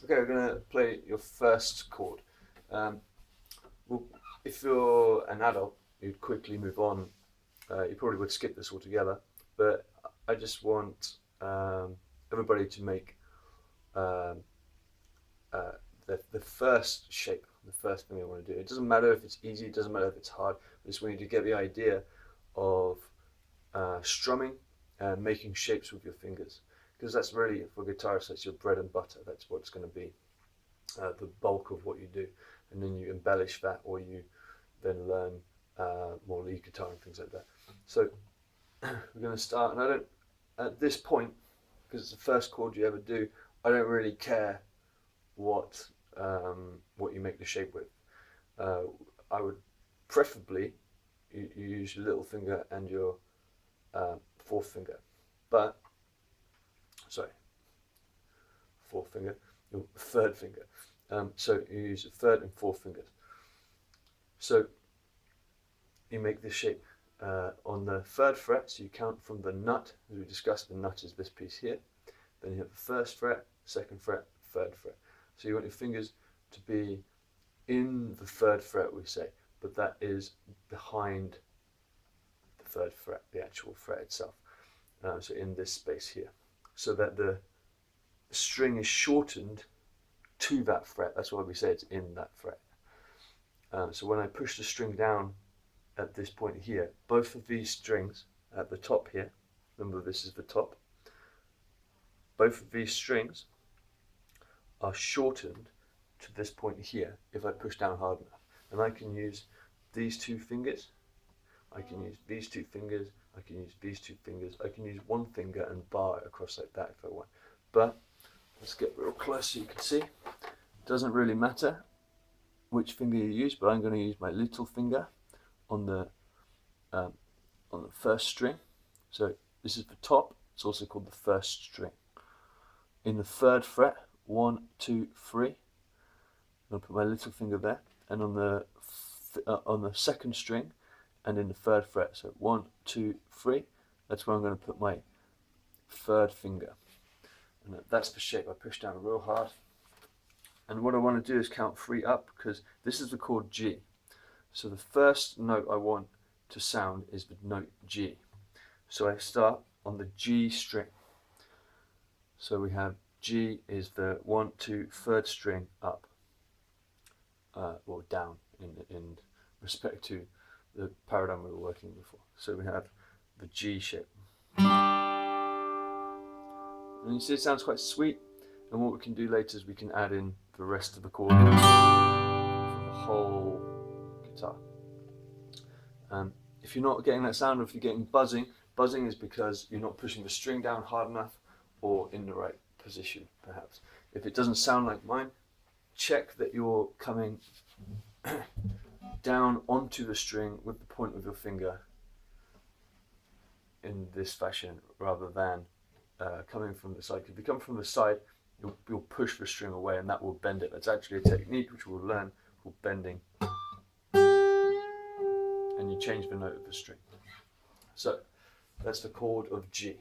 Okay, we're going to play your first chord. Well, if you're an adult, you'd quickly move on. You probably would skip this altogether, but I just want everybody to make the first shape, the first thing I want to do. It doesn't matter if it's easy, it doesn't matter if it's hard. I just want you to get the idea of strumming and making shapes with your fingers, because that's really, for guitarists, that's your bread and butter. That's what's going to be the bulk of what you do, and then you embellish that, or you then learn more lead guitar and things like that. So we're going to start, and I don't, at this point, because it's the first chord you ever do, I don't really care what you make the shape with. I would preferably you use your little finger and your fourth finger, but sorry, fourth finger, your third finger. So you use the third and fourth fingers. So you make this shape on the third fret, so you count from the nut, as we discussed. The nut is this piece here. Then you have the first fret, second fret, third fret. So you want your fingers to be in the third fret, we say, but that is behind the third fret, the actual fret itself. So in this space here, so that the string is shortened to that fret. That's why we say it's in that fret. So when I push the string down at this point here, both of these strings at the top here, remember this is the top, both of these strings are shortened to this point here if I push down hard enough. And I can use these two fingers, I can use these two fingers, I can use these two fingers, I can use one finger and bar it across like that if I want. But let's get real close so you can see. It doesn't really matter which finger you use, but I'm going to use my little finger on the first string. So this is the top, it's also called the first string. In the third fret, 1, 2, 3, I'm going to put my little finger there, and on the second string and in the third fret, so 1, 2, 3, that's where I'm going to put my third finger. And that's the shape. I push down real hard. And what I want to do is count 3 up, because this is the chord G. So the first note I want to sound is the note G. So I start on the G string. So we have G is the 1, 2, third string up, or down in respect to the paradigm we were working before. So we have the G shape. And you see it sounds quite sweet, and what we can do later is we can add in the rest of the chord for the whole guitar. If you're not getting that sound, or if you're getting buzzing is because you're not pushing the string down hard enough or in the right position, perhaps. If it doesn't sound like mine, check that you're coming down onto the string with the point of your finger in this fashion, rather than coming from the side. If you come from the side, you'll push the string away, and that will bend it. That's actually a technique which we'll learn called bending. And you change the note of the string. So that's the chord of G.